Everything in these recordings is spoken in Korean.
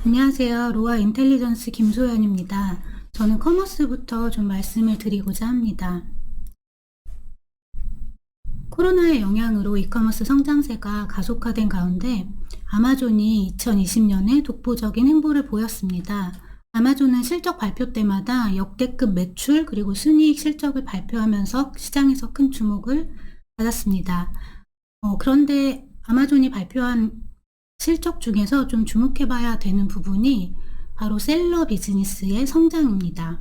안녕하세요. 로아 인텔리전스 김소연입니다. 저는 커머스부터 좀 말씀을 드리고자 합니다. 코로나의 영향으로 이커머스 성장세가 가속화된 가운데 아마존이 2020년에 독보적인 행보를 보였습니다. 아마존은 실적 발표 때마다 역대급 매출 그리고 순이익 실적을 발표하면서 시장에서 큰 주목을 받았습니다. 그런데 아마존이 발표한 실적 중에서 좀 주목해봐야 되는 부분이 바로 셀러 비즈니스의 성장입니다.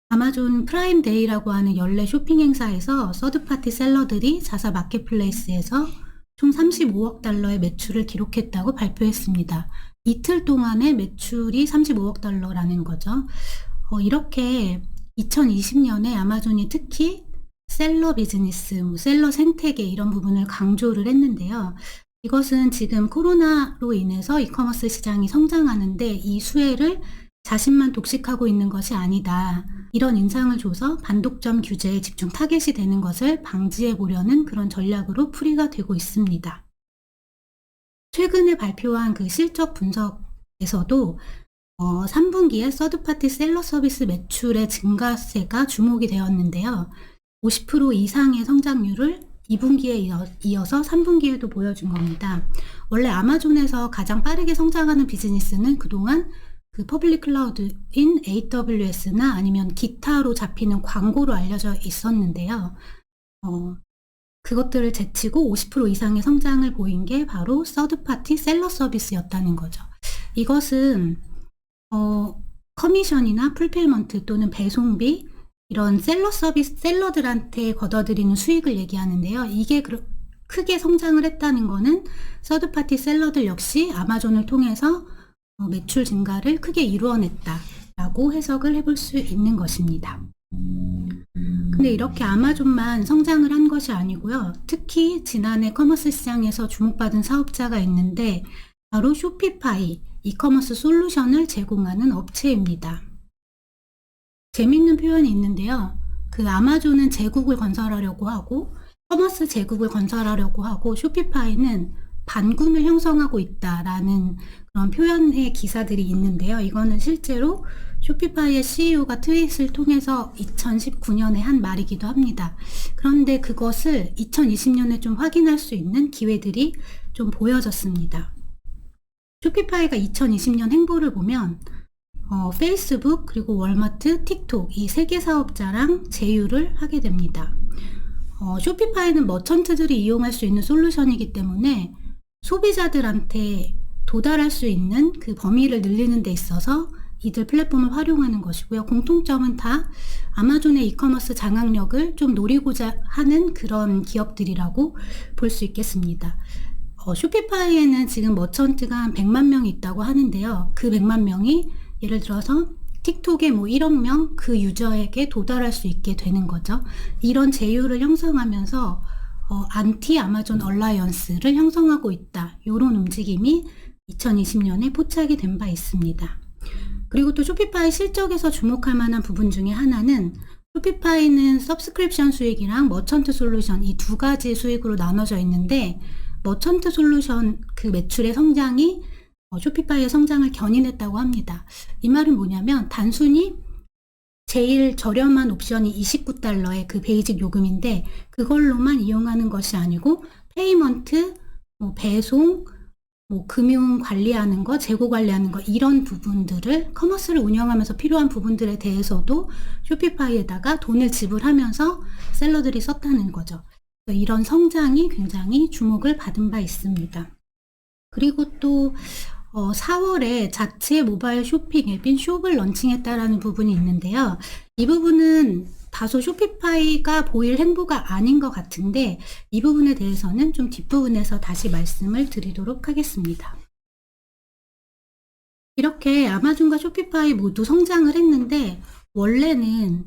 아마존 프라임 데이라고 하는 연례 쇼핑 행사에서 서드파티 셀러들이 자사 마켓플레이스에서 총 35억 달러의 매출을 기록했다고 발표했습니다. 이틀 동안의 매출이 35억 달러라는 거죠. 이렇게 2020년에 아마존이 특히 셀러 비즈니스, 셀러 생태계 이런 부분을 강조를 했는데요. 이것은 지금 코로나로 인해서 이커머스 시장이 성장하는데 이 수혜를 자신만 독식하고 있는 것이 아니다. 이런 인상을 줘서 반독점 규제에 집중 타겟이 되는 것을 방지해 보려는 그런 전략으로 풀이가 되고 있습니다. 최근에 발표한 그 실적 분석에서도 3분기에 서드파티 셀러 서비스 매출의 증가세가 주목이 되었는데요. 50% 이상의 성장률을 2분기에 이어서 3분기에도 보여준 겁니다. 원래 아마존에서 가장 빠르게 성장하는 비즈니스는 그동안 그 퍼블릭 클라우드인 AWS나 아니면 기타로 잡히는 광고로 알려져 있었는데요. 그것들을 제치고 50% 이상의 성장을 보인 게 바로 서드파티 셀러 서비스였다는 거죠. 이것은 커미션이나 풀필먼트 또는 배송비 이런 셀러 서비스, 셀러들한테 걷어들이는 수익을 얘기하는데요. 이게 크게 성장을 했다는 거는 서드파티 셀러들 역시 아마존을 통해서 매출 증가를 크게 이루어냈다라고 해석을 해볼 수 있는 것입니다. 근데 이렇게 아마존만 성장을 한 것이 아니고요. 특히 지난해 커머스 시장에서 주목받은 사업자가 있는데 바로 쇼피파이, 이커머스 솔루션을 제공하는 업체입니다. 재밌는 표현이 있는데요. 그 아마존은 제국을 건설하려고 하고 커머스 제국을 건설하려고 하고 쇼피파이는 반군을 형성하고 있다라는 그런 표현의 기사들이 있는데요. 이거는 실제로 쇼피파이의 CEO가 트윗을 통해서 2019년에 한 말이기도 합니다. 그런데 그것을 2020년에 좀 확인할 수 있는 기회들이 좀 보여졌습니다. 쇼피파이가 2020년 행보를 보면 페이스북 그리고 월마트, 틱톡 이 3개 사업자랑 제휴를 하게 됩니다. 쇼피파이는 머천트들이 이용할 수 있는 솔루션이기 때문에 소비자들한테 도달할 수 있는 그 범위를 늘리는 데 있어서 이들 플랫폼을 활용하는 것이고요. 공통점은 다 아마존의 이커머스 장악력을 좀 노리고자 하는 그런 기업들이라고 볼 수 있겠습니다. 쇼피파이에는 지금 머천트가 한 100만 명이 있다고 하는데요. 그 100만 명이 예를 들어서 틱톡에 1억 명 그 유저에게 도달할 수 있게 되는 거죠. 이런 제휴를 형성하면서 안티 아마존 얼라이언스를 형성하고 있다. 이런 움직임이 2020년에 포착이 된 바 있습니다. 그리고 또 쇼피파이 실적에서 주목할 만한 부분 중에 하나는 쇼피파이는 서브스크립션 수익이랑 머천트 솔루션 이 두 가지 수익으로 나눠져 있는데 머천트 솔루션 그 매출의 성장이 쇼피파이의 성장을 견인했다고 합니다. 이 말은 뭐냐면 단순히 제일 저렴한 옵션이 $29의 그 베이직 요금인데 그걸로만 이용하는 것이 아니고 페이먼트, 배송, 금융 관리하는 거, 재고 관리하는 거 이런 부분들을 커머스를 운영하면서 필요한 부분들에 대해서도 쇼피파이에다가 돈을 지불하면서 셀러들이 썼다는 거죠. 이런 성장이 굉장히 주목을 받은 바 있습니다. 그리고 또 4월에 자체 모바일 쇼핑 앱인 숍을 런칭했다라는 부분이 있는데요. 이 부분은 다소 쇼피파이가 보일 행보가 아닌 것 같은데 이 부분에 대해서는 좀 뒷부분에서 다시 말씀을 드리도록 하겠습니다. 이렇게 아마존과 쇼피파이 모두 성장을 했는데 원래는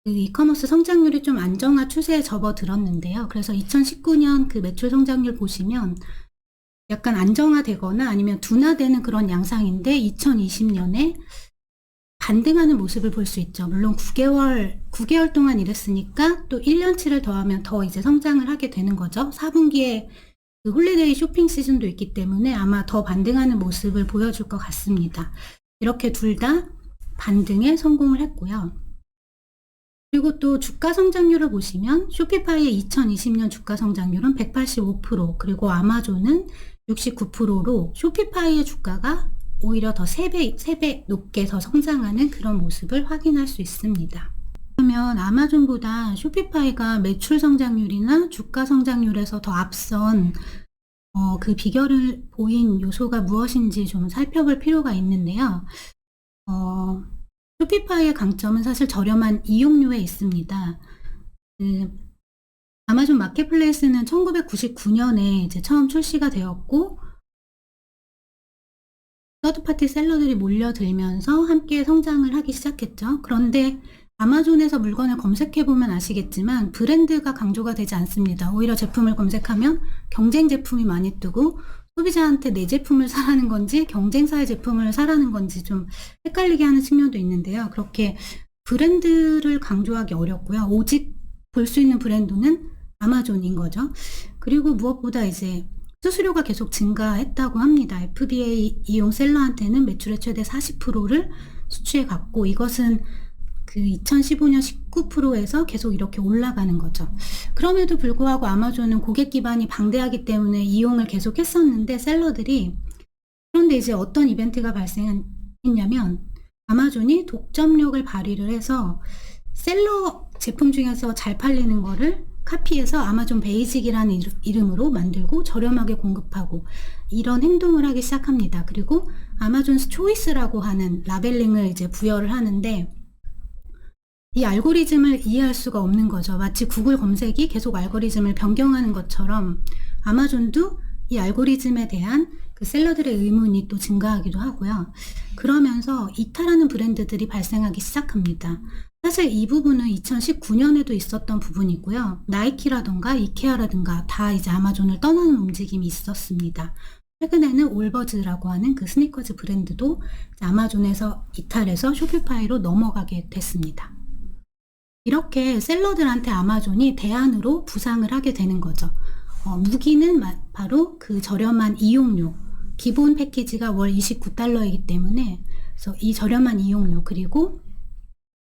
그 이커머스 성장률이 좀 안정화 추세에 접어들었는데요. 그래서 2019년 그 매출 성장률 보시면 약간 안정화되거나 아니면 둔화되는 그런 양상인데 2020년에 반등하는 모습을 볼 수 있죠. 물론 9개월 동안 이랬으니까 또 1년치를 더하면 더 이제 성장을 하게 되는 거죠. 4분기에 그 홀리데이 쇼핑 시즌도 있기 때문에 아마 더 반등하는 모습을 보여줄 것 같습니다. 이렇게 둘 다 반등에 성공을 했고요. 그리고 또 주가 성장률을 보시면 쇼피파이의 2020년 주가 성장률은 185%, 그리고 아마존은 69%로 쇼피파이의 주가가 오히려 더 3배 높게 더 성장하는 그런 모습을 확인할 수 있습니다. 그러면 아마존보다 쇼피파이가 매출 성장률이나 주가 성장률에서 더 앞선 그 비결을 보인 요소가 무엇인지 좀 살펴볼 필요가 있는데요. 쇼피파이의 강점은 사실 저렴한 이용료에 있습니다. 아마존 마켓플레이스는 1999년에 이제 처음 출시가 되었고, 서드파티 셀러들이 몰려들면서 함께 성장을 하기 시작했죠. 그런데 아마존에서 물건을 검색해보면 아시겠지만 브랜드가 강조가 되지 않습니다. 오히려 제품을 검색하면 경쟁 제품이 많이 뜨고, 소비자한테 내 제품을 사라는 건지 경쟁사의 제품을 사라는 건지 좀 헷갈리게 하는 측면도 있는데요. 그렇게 브랜드를 강조하기 어렵고요. 오직 볼 수 있는 브랜드는 아마존인 거죠. 그리고 무엇보다 이제 수수료가 계속 증가했다고 합니다. FBA 이용 셀러한테는 매출의 최대 40%를 수취해 갔고, 이것은 그 2015년 19%에서 계속 이렇게 올라가는 거죠. 그럼에도 불구하고 아마존은 고객 기반이 방대하기 때문에 이용을 계속 했었는데 셀러들이, 그런데 이제 어떤 이벤트가 발생했냐면 아마존이 독점력을 발휘를 해서 셀러 제품 중에서 잘 팔리는 거를 카피해서 아마존 베이직이라는 이름으로 만들고 저렴하게 공급하고 이런 행동을 하기 시작합니다. 그리고 아마존 초이스라고 하는 라벨링을 이제 부여를 하는데, 이 알고리즘을 이해할 수가 없는 거죠. 마치 구글 검색이 계속 알고리즘을 변경하는 것처럼 아마존도 이 알고리즘에 대한 그 셀러들의 의문이 또 증가하기도 하고요. 그러면서 이탈하는 브랜드들이 발생하기 시작합니다. 사실 이 부분은 2019년에도 있었던 부분이고요. 나이키라던가 이케아라든가 다 이제 아마존을 떠나는 움직임이 있었습니다. 최근에는 올버즈라고 하는 그 스니커즈 브랜드도 아마존에서 이탈해서 쇼피파이로 넘어가게 됐습니다. 이렇게 셀러들한테 아마존이 대안으로 부상을 하게 되는 거죠. 무기는 바로 그 저렴한 이용료, 기본 패키지가 월 $29이기 때문에, 그래서 이 저렴한 이용료, 그리고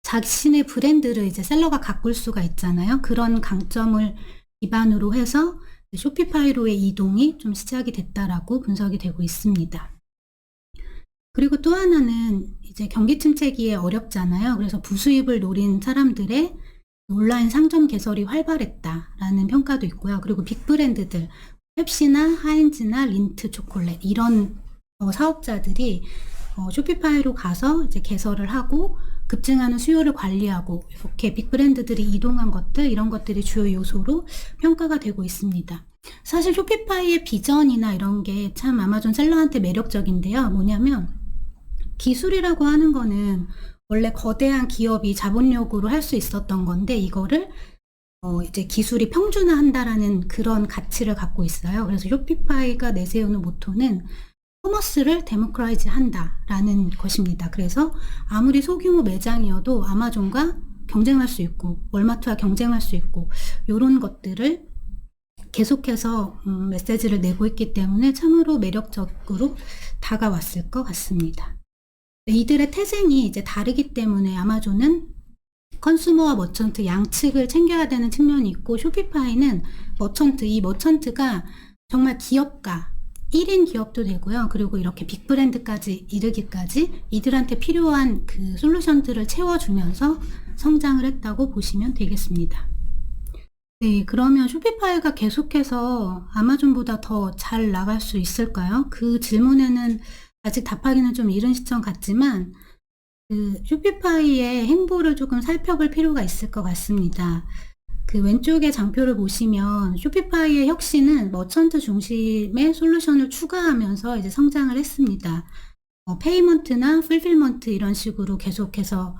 자신의 브랜드를 이제 셀러가 가꿀 수가 있잖아요. 그런 강점을 기반으로 해서 쇼피파이로의 이동이 좀 시작이 됐다라고 분석이 되고 있습니다. 그리고 또 하나는 이제 경기 침체기에 어렵잖아요. 그래서 부수입을 노린 사람들의 온라인 상점 개설이 활발했다라는 평가도 있고요. 그리고 빅브랜드들, 펩시나 하인즈나 린트 초콜릿 이런 사업자들이 쇼피파이로 가서 이제 개설을 하고 급증하는 수요를 관리하고 이렇게 빅브랜드들이 이동한 것들, 이런 것들이 주요 요소로 평가가 되고 있습니다. 사실 쇼피파이의 비전이나 이런 게 참 아마존 셀러한테 매력적인데요. 뭐냐면 기술이라고 하는 거는 원래 거대한 기업이 자본력으로 할 수 있었던 건데, 이거를 이제 기술이 평준화한다라는 그런 가치를 갖고 있어요. 그래서 쇼피파이가 내세우는 모토는 커머스를 데모크라이즈 한다라는 것입니다. 그래서 아무리 소규모 매장이어도 아마존과 경쟁할 수 있고 월마트와 경쟁할 수 있고 이런 것들을 계속해서 메시지를 내고 있기 때문에 참으로 매력적으로 다가왔을 것 같습니다. 이들의 태생이 이제 다르기 때문에 아마존은 컨슈머와 머천트 양측을 챙겨야 되는 측면이 있고, 쇼피파이는 머천트, 이 머천트가 정말 기업가 1인 기업도 되고요. 그리고 이렇게 빅브랜드까지 이르기까지 이들한테 필요한 그 솔루션들을 채워주면서 성장을 했다고 보시면 되겠습니다. 네, 그러면 쇼피파이가 계속해서 아마존보다 더 잘 나갈 수 있을까요? 그 질문에는 아직 답하기는 좀 이른 시점 같지만 그 쇼피파이의 행보를 조금 살펴볼 필요가 있을 것 같습니다. 그 왼쪽의 장표를 보시면 쇼피파이의 혁신은 머천트 중심의 솔루션을 추가하면서 이제 성장을 했습니다. 페이먼트나 풀필먼트 이런 식으로 계속해서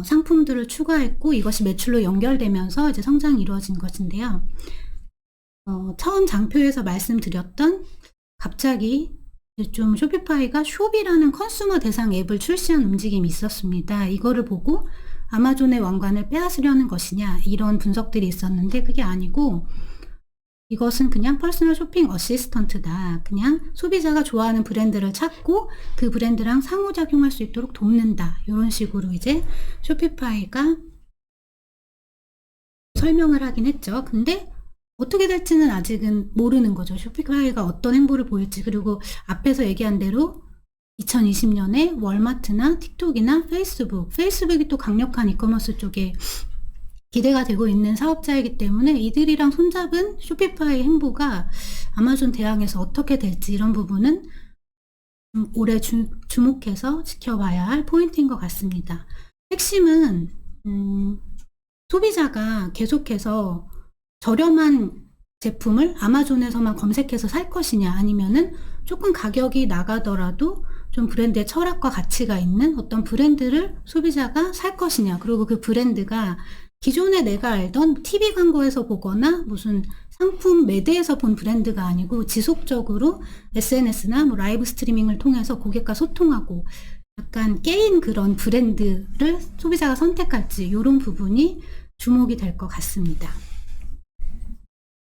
상품들을 추가했고, 이것이 매출로 연결되면서 이제 성장이 이루어진 것인데요. 처음 장표에서 말씀드렸던 갑자기 좀 쇼피파이가 숍이라는 컨슈머 대상 앱을 출시한 움직임이 있었습니다. 이거를 보고 아마존의 왕관을 빼앗으려는 것이냐 이런 분석들이 있었는데 그게 아니고 이것은 그냥 퍼스널 쇼핑 어시스턴트다. 그냥 소비자가 좋아하는 브랜드를 찾고 그 브랜드랑 상호작용할 수 있도록 돕는다. 이런 식으로 이제 쇼피파이가 설명을 하긴 했죠. 근데 어떻게 될지는 아직은 모르는 거죠. 쇼피파이가 어떤 행보를 보일지. 그리고 앞에서 얘기한 대로 2020년에 월마트나 틱톡이나 페이스북이 또 강력한 이커머스 쪽에 기대가 되고 있는 사업자이기 때문에 이들이랑 손잡은 쇼피파이 행보가 아마존 대항에서 어떻게 될지 이런 부분은 올해 주목해서 지켜봐야 할 포인트인 것 같습니다. 핵심은 소비자가 계속해서 저렴한 제품을 아마존에서만 검색해서 살 것이냐, 아니면은 조금 가격이 나가더라도 좀 브랜드의 철학과 가치가 있는 어떤 브랜드를 소비자가 살 것이냐, 그리고 그 브랜드가 기존에 내가 알던 TV 광고에서 보거나 무슨 상품 매대에서 본 브랜드가 아니고 지속적으로 SNS나 뭐 라이브 스트리밍을 통해서 고객과 소통하고 약간 깨인 그런 브랜드를 소비자가 선택할지, 이런 부분이 주목이 될 것 같습니다.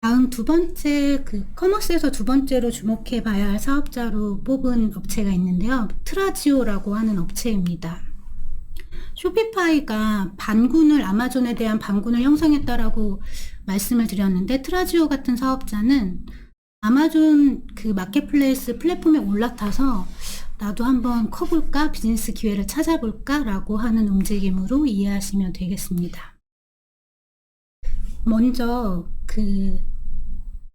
다음 두 번째, 커머스에서 두 번째로 주목해 봐야 할 사업자로 뽑은 업체가 있는데요. 트라지오라고 하는 업체입니다. 쇼피파이가 아마존에 대한 반군을 형성했다라고 말씀을 드렸는데, 트라지오 같은 사업자는 아마존 그 마켓플레이스 플랫폼에 올라타서 나도 한번 커볼까, 비즈니스 기회를 찾아볼까 라고 하는 움직임으로 이해하시면 되겠습니다. 먼저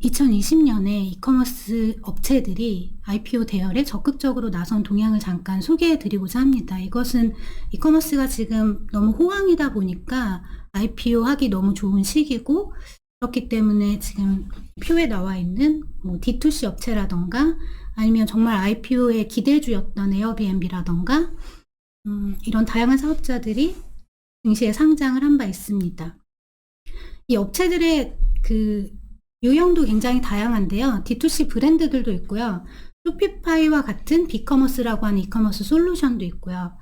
2020년에 이커머스 업체들이 IPO 대열에 적극적으로 나선 동향을 잠깐 소개해 드리고자 합니다. 이것은 이커머스가 지금 너무 호황이다 보니까 IPO 하기 너무 좋은 시기고, 그렇기 때문에 지금 표에 나와 있는 뭐 D2C 업체라던가 아니면 정말 IPO의 기대주였던 에어비앤비라던가 이런 다양한 사업자들이 증시에 상장을 한 바 있습니다. 이 업체들의 유형도 굉장히 다양한데요. D2C 브랜드들도 있고요. 쇼피파이와 같은 빅커머스라고 하는 이커머스 솔루션도 있고요.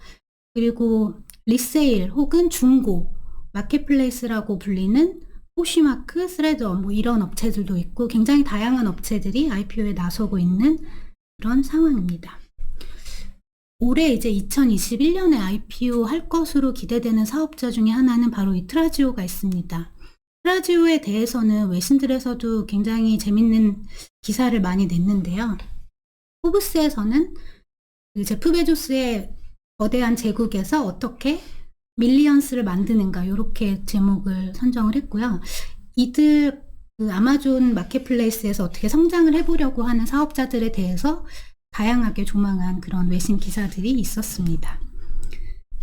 그리고 리세일 혹은 중고, 마켓플레이스라고 불리는 포쉬마크, 스레더 뭐 이런 업체들도 있고, 굉장히 다양한 업체들이 IPO에 나서고 있는 그런 상황입니다. 올해 이제 2021년에 IPO 할 것으로 기대되는 사업자 중에 하나는 바로 이 트라지오가 있습니다. 트라지오에 대해서는 외신들에서도 굉장히 재밌는 기사를 많이 냈는데요. 포브스에서는 제프 베조스의 거대한 제국에서 어떻게 밀리언스를 만드는가, 이렇게 제목을 선정을 했고요. 이들 아마존 마켓플레이스에서 어떻게 성장을 해보려고 하는 사업자들에 대해서 다양하게 조망한 그런 외신 기사들이 있었습니다.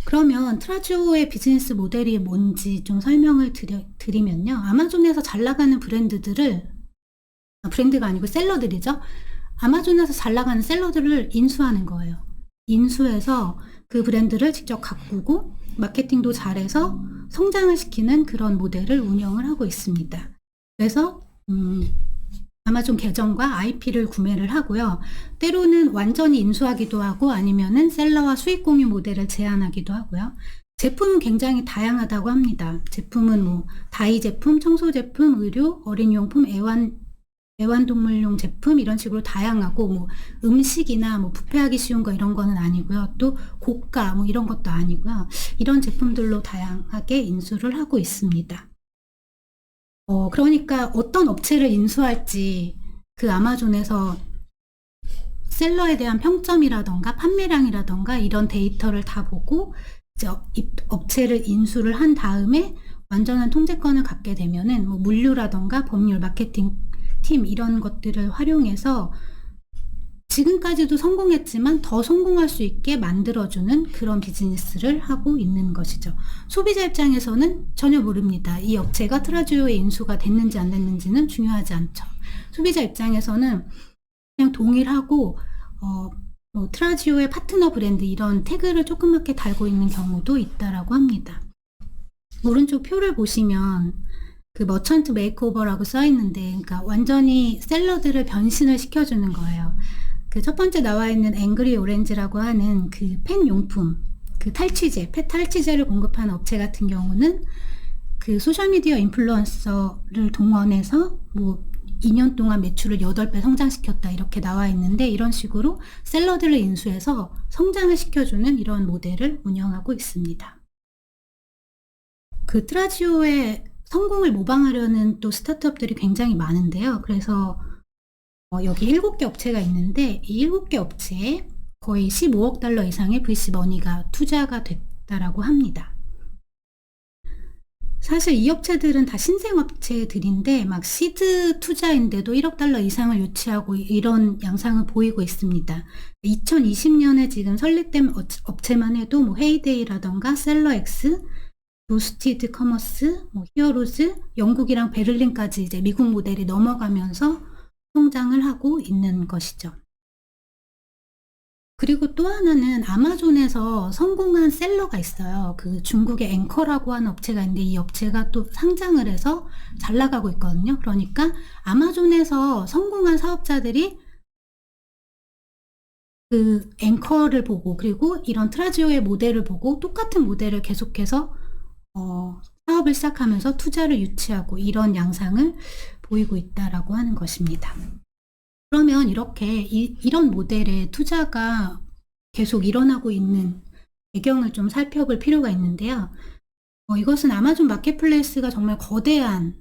그러면 트라지오의 비즈니스 모델이 뭔지 좀 설명을 드리면요. 아마존에서 잘 나가는 브랜드가 아니고 셀러들이죠. 아마존에서 잘 나가는 셀러들을 인수하는 거예요. 인수해서 그 브랜드를 직접 가꾸고 마케팅도 잘해서 성장을 시키는 그런 모델을 운영을 하고 있습니다. 그래서 아마존 계정과 IP를 구매를 하고요. 때로는 완전히 인수하기도 하고 아니면은 셀러와 수익 공유 모델을 제안하기도 하고요. 제품은 굉장히 다양하다고 합니다. 제품은 뭐 다이 제품, 청소 제품, 의류, 어린이용품, 애완동물용 제품 이런 식으로 다양하고, 뭐 음식이나 뭐 부패하기 쉬운 거 이런 거는 아니고요. 또 고가 뭐 이런 것도 아니고요. 이런 제품들로 다양하게 인수를 하고 있습니다. 그러니까 어떤 업체를 인수할지 그 아마존에서 셀러에 대한 평점이라던가 판매량이라던가 이런 데이터를 다 보고 이제 업체를 인수를 한 다음에 완전한 통제권을 갖게 되면은 뭐 물류라던가 법률, 마케팅 팀 이런 것들을 활용해서 지금까지도 성공했지만 더 성공할 수 있게 만들어주는 그런 비즈니스를 하고 있는 것이죠. 소비자 입장에서는 전혀 모릅니다. 이 업체가 트라지오에 인수가 됐는지 안 됐는지는 중요하지 않죠. 소비자 입장에서는 그냥 동일하고 뭐 트라지오의 파트너 브랜드 이런 태그를 조그맣게 달고 있는 경우도 있다라고 합니다. 오른쪽 표를 보시면 머천트 메이크오버라고 써 있는데, 그러니까 완전히 셀러들을 변신을 시켜주는 거예요. 첫 번째 나와 있는 앵그리 오렌지라고 하는 펜 용품, 펫 탈취제를 공급하는 업체 같은 경우는 소셜미디어 인플루언서를 동원해서 뭐 2년 동안 매출을 8배 성장시켰다 이렇게 나와 있는데, 이런 식으로 셀러들을 인수해서 성장을 시켜주는 이런 모델을 운영하고 있습니다. 그 트라지오의 성공을 모방하려는 또 스타트업들이 굉장히 많은데요. 그래서 여기 7개 업체가 있는데, 이 7개 업체에 거의 15억 달러 이상의 VC 머니가 투자가 됐다라고 합니다. 사실 이 업체들은 다 신생 업체들인데 막 시드 투자인데도 1억 달러 이상을 유치하고 이런 양상을 보이고 있습니다. 2020년에 지금 설립된 업체만 해도 뭐 헤이데이라던가 셀러엑스, 부스티드 커머스, 히어로즈, 영국이랑 베를린까지 이제 미국 모델이 넘어가면서 성장을 하고 있는 것이죠. 그리고 또 하나는 아마존에서 성공한 셀러가 있어요. 그 중국의 앵커라고 하는 업체가 있는데, 이 업체가 또 상장을 해서 잘 나가고 있거든요. 그러니까 아마존에서 성공한 사업자들이 그 앵커를 보고, 그리고 이런 트라지오의 모델을 보고 똑같은 모델을 계속해서 사업을 시작하면서 투자를 유치하고 이런 양상을 보이고 있다라고 하는 것입니다. 그러면 이렇게 이런 모델의 투자가 계속 일어나고 있는 배경을 좀 살펴볼 필요가 있는데요. 이것은 아마존 마켓플레이스가 정말 거대한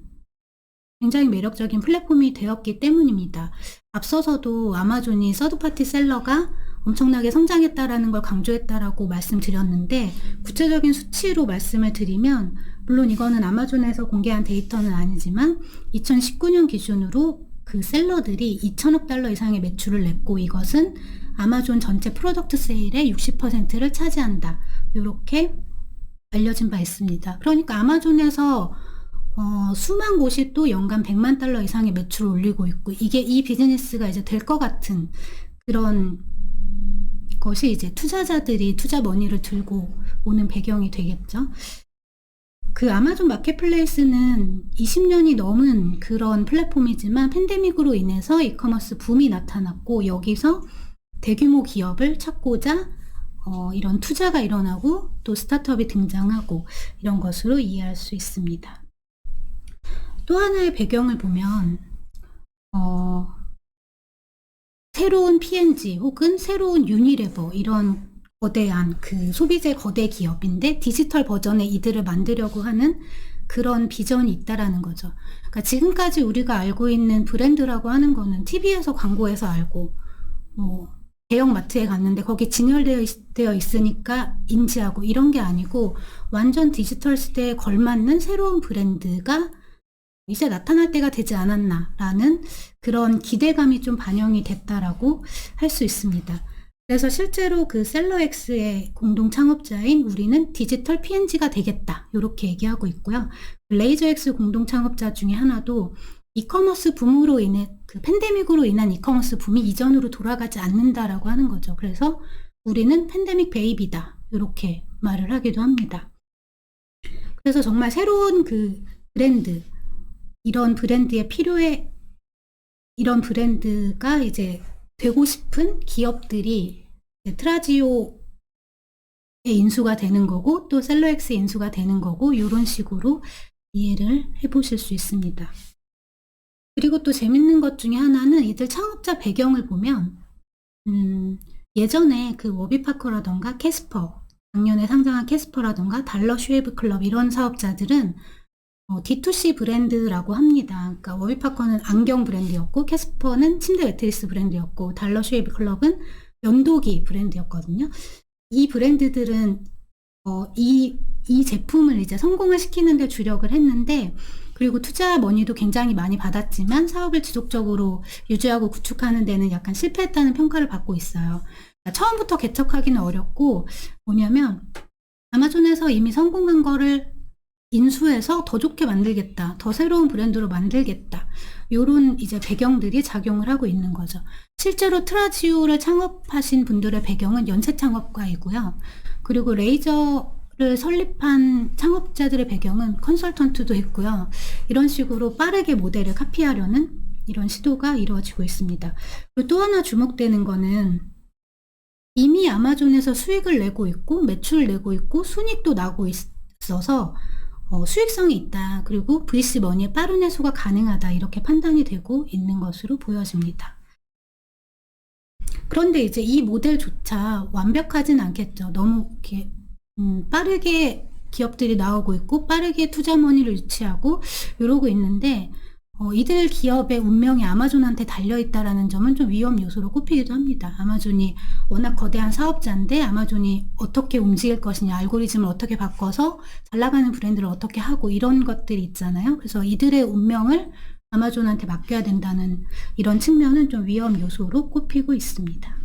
굉장히 매력적인 플랫폼이 되었기 때문입니다. 앞서서도 아마존이 서드파티 셀러가 엄청나게 성장했다라는 걸 강조했다라고 말씀드렸는데, 구체적인 수치로 말씀을 드리면, 물론 이거는 아마존에서 공개한 데이터는 아니지만 2019년 기준으로 그 셀러들이 2천억 달러 이상의 매출을 냈고, 이것은 아마존 전체 프로덕트 세일의 60%를 차지한다, 이렇게 알려진 바 있습니다. 그러니까 아마존에서 수만 곳이 또 연간 100만 달러 이상의 매출을 올리고 있고, 이게 이 비즈니스가 이제 될 것 같은 그런 것이 이제 투자자들이 투자 머니를 들고 오는 배경이 되겠죠. 그 아마존 마켓플레이스는 20년이 넘은 그런 플랫폼이지만 팬데믹으로 인해서 이커머스 붐이 나타났고, 여기서 대규모 기업을 찾고자 이런 투자가 일어나고 또 스타트업이 등장하고 이런 것으로 이해할 수 있습니다. 또 하나의 배경을 보면 새로운 P&G 혹은 새로운 유니레버, 이런 거대한 그 소비재 거대 기업인데 디지털 버전의 이들을 만들려고 하는 그런 비전이 있다라는 거죠. 그러니까 지금까지 우리가 알고 있는 브랜드라고 하는 거는 TV에서 광고에서 알고, 대형 마트에 갔는데 거기 진열되어 있으니까 인지하고 이런 게 아니고, 완전 디지털 시대에 걸맞는 새로운 브랜드가 이제 나타날 때가 되지 않았나라는 그런 기대감이 좀 반영이 됐다라고 할 수 있습니다. 그래서 실제로 그 셀러엑스의 공동 창업자인 우리는 디지털 P&G가 되겠다, 이렇게 얘기하고 있고요. 레이저엑스 공동 창업자 중에 하나도 이커머스 붐으로 인해, 그 팬데믹으로 인한 이커머스 붐이 이전으로 돌아가지 않는다라고 하는 거죠. 그래서 우리는 팬데믹 베이비다, 이렇게 말을 하기도 합니다. 그래서 정말 새로운 그 브랜드, 이런 브랜드에 필요해, 이런 브랜드가 이제 되고 싶은 기업들이 트라지오의 인수가 되는 거고, 또 셀러엑스 인수가 되는 거고, 이런 식으로 이해를 해보실 수 있습니다. 그리고 또 재밌는 것 중에 하나는 이들 창업자 배경을 보면, 예전에 그 워비파커라던가 캐스퍼, 작년에 상장한 캐스퍼라던가 달러 쉐이브 클럽, 이런 사업자들은 D2C 브랜드라고 합니다. 그러니까 워비파커는 안경 브랜드였고, 캐스퍼는 침대 매트리스 브랜드였고, 달러 쉐이브 클럽은 면도기 브랜드였거든요. 이 브랜드들은 이 제품을 이제 성공을 시키는 데 주력을 했는데, 그리고 투자 머니도 굉장히 많이 받았지만 사업을 지속적으로 유지하고 구축하는 데는 약간 실패했다는 평가를 받고 있어요. 그러니까 처음부터 개척하기는 어렵고, 뭐냐면 아마존에서 이미 성공한 거를 인수해서 더 좋게 만들겠다, 더 새로운 브랜드로 만들겠다, 요런 이제 배경들이 작용을 하고 있는 거죠. 실제로 트라지오를 창업하신 분들의 배경은 연쇄 창업가이고요. 그리고 레이저를 설립한 창업자들의 배경은 컨설턴트도 있고요. 이런 식으로 빠르게 모델을 카피하려는 이런 시도가 이루어지고 있습니다. 그리고 또 하나 주목되는 거는, 이미 아마존에서 수익을 내고 있고 매출을 내고 있고 순이익도 나고 있어서 수익성이 있다. 그리고 VC 머니의 빠른 회수가 가능하다. 이렇게 판단이 되고 있는 것으로 보여집니다. 그런데 이제 이 모델조차 완벽하진 않겠죠. 너무 이렇게 빠르게 기업들이 나오고 있고 빠르게 투자 머니를 유치하고 이러고 있는데 이들 기업의 운명이 아마존한테 달려있다라는 점은 좀 위험 요소로 꼽히기도 합니다. 아마존이 워낙 거대한 사업자인데 아마존이 어떻게 움직일 것이냐, 알고리즘을 어떻게 바꿔서 잘 나가는 브랜드를 어떻게 하고 이런 것들이 있잖아요. 그래서 이들의 운명을 아마존한테 맡겨야 된다는 이런 측면은 좀 위험 요소로 꼽히고 있습니다.